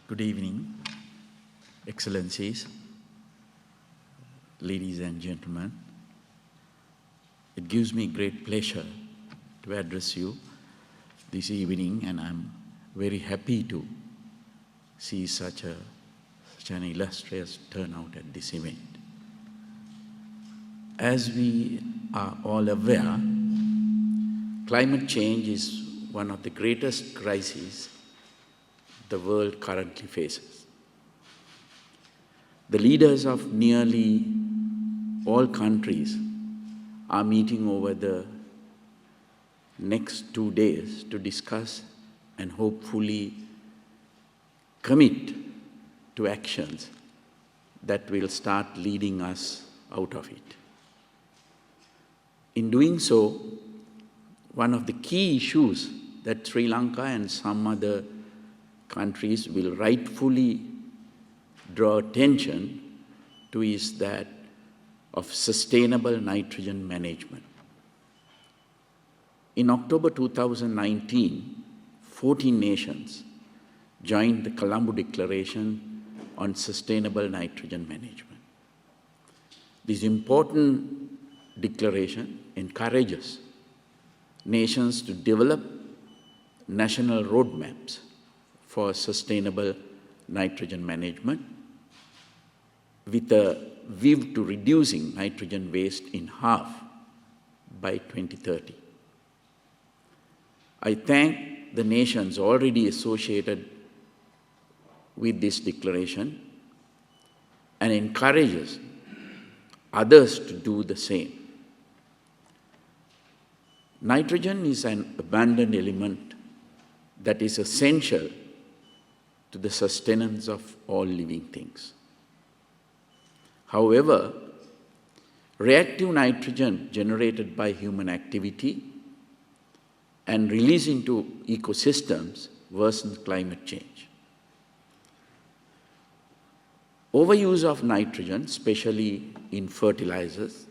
Good evening, Excellencies, ladies and gentlemen. It gives me great pleasure to address you this evening, and I'm very happy to see such an illustrious turnout at this event. As we are all aware, climate change is one of the greatest crises the world currently faces. The leaders of nearly all countries are meeting over the next 2 days to discuss and hopefully commit to actions that will start leading us out of it. In doing so, one of the key issues that Sri Lanka and some other countries will rightfully draw attention to is that of sustainable nitrogen management. In October 2019, 14 nations joined the Colombo Declaration on Sustainable Nitrogen Management. This important declaration encourages nations to develop national roadmaps for sustainable nitrogen management with a view to reducing nitrogen waste in half by 2030. I thank the nations already associated with this declaration and encourages others to do the same. Nitrogen is an abundant element that is essential to the sustenance of all living things. However, reactive nitrogen generated by human activity and released into ecosystems worsens climate change. Overuse of nitrogen, especially in fertilizers,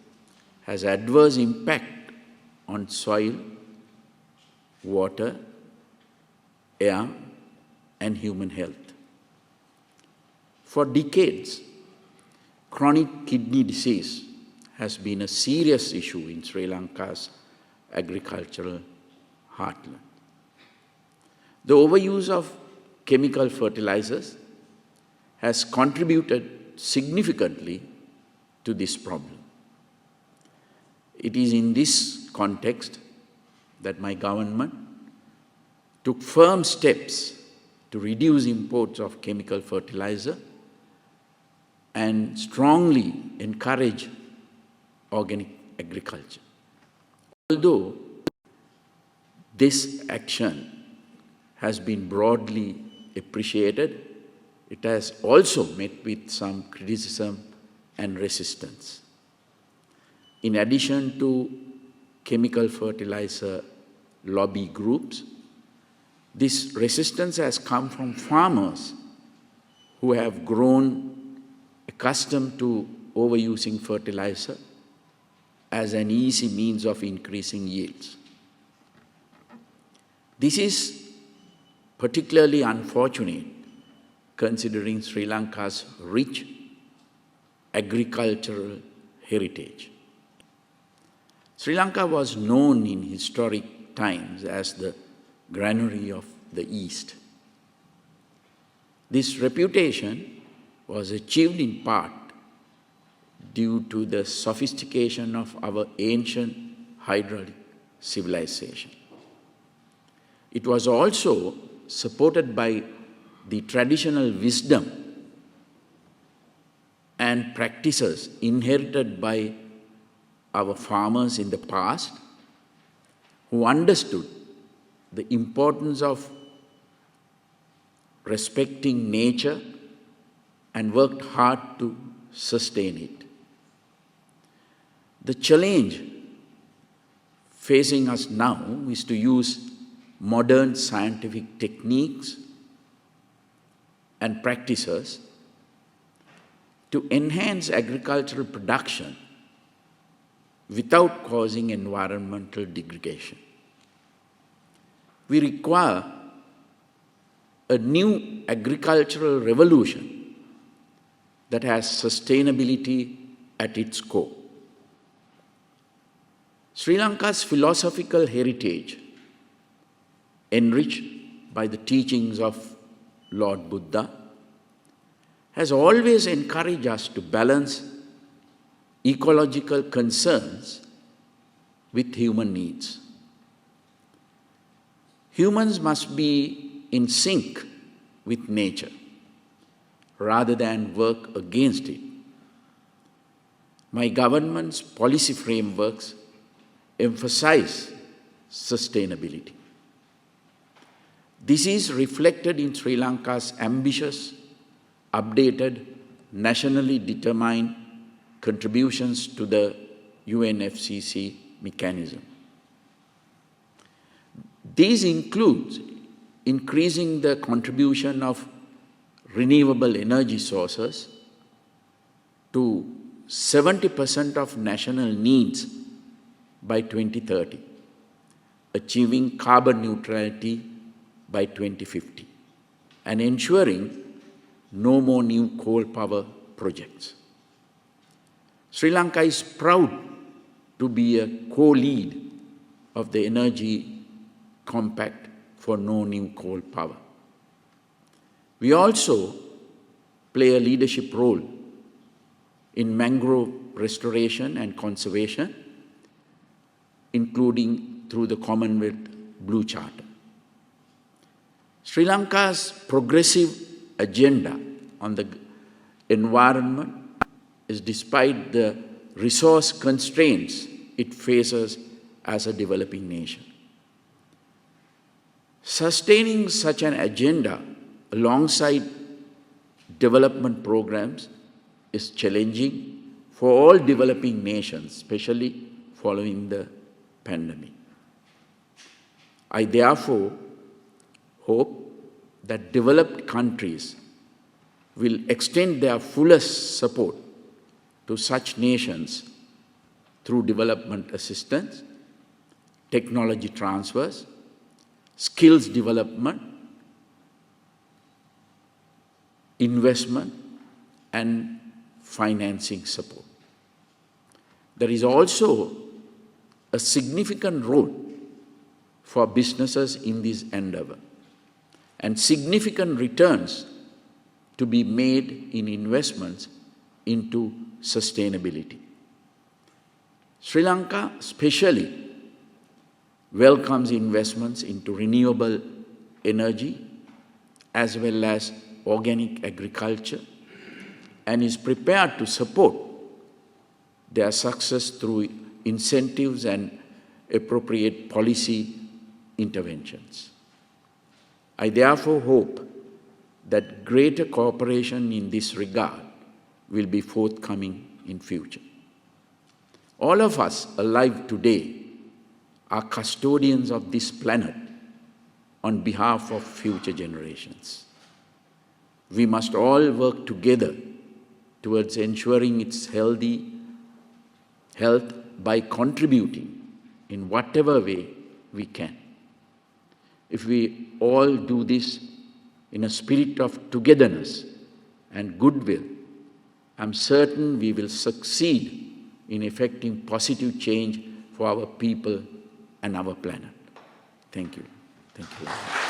has adverse impact on soil, water, air, and human health. For decades, chronic kidney disease has been a serious issue in Sri Lanka's agricultural heartland. The overuse of chemical fertilizers has contributed significantly to this problem. It is in this context that my government took firm steps to reduce imports of chemical fertilizer and strongly encourage organic agriculture. Although this action has been broadly appreciated, it has also met with some criticism and resistance. In addition to chemical fertilizer lobby groups, this resistance has come from farmers who have grown accustomed to overusing fertilizer as an easy means of increasing yields. This is particularly unfortunate considering Sri Lanka's rich agricultural heritage. Sri Lanka was known in historic times as the granary of the East. This reputation was achieved in part due to the sophistication of our ancient hydraulic civilization. It was also supported by the traditional wisdom and practices inherited by our farmers in the past, who understood the importance of respecting nature and worked hard to sustain it. The challenge facing us now is to use modern scientific techniques and practices to enhance agricultural production without causing environmental degradation. We require a new agricultural revolution that has sustainability at its core. Sri Lanka's philosophical heritage, enriched by the teachings of Lord Buddha, has always encouraged us to balance ecological concerns with human needs. Humans must be in sync with nature rather than work against it. My government's policy frameworks emphasize sustainability. This is reflected in Sri Lanka's ambitious, updated, nationally determined contributions to the UNFCCC mechanism. These include increasing the contribution of renewable energy sources to 70% of national needs by 2030, achieving carbon neutrality by 2050, and ensuring no more new coal power projects. Sri Lanka is proud to be a co-lead of the Energy Compact for no new coal power. We also play a leadership role in mangrove restoration and conservation, including through the Commonwealth Blue Charter. Sri Lanka's progressive agenda on the environment is despite the resource constraints it faces as a developing nation. Sustaining such an agenda alongside development programs is challenging for all developing nations, especially following the pandemic. I therefore hope that developed countries will extend their fullest support to such nations through development assistance, technology transfers, skills development, investment, and financing support. There is also a significant role for businesses in this endeavor, and significant returns to be made in investments into sustainability. Sri Lanka especially welcomes investments into renewable energy as well as organic agriculture, and is prepared to support their success through incentives and appropriate policy interventions. I therefore hope that greater cooperation in this regard will be forthcoming in future. All of us alive today are custodians of this planet on behalf of future generations. We must all work together towards ensuring its health by contributing in whatever way we can. If we all do this in a spirit of togetherness and goodwill, I'm certain we will succeed in effecting positive change for our people and our planet. Thank you. Thank you.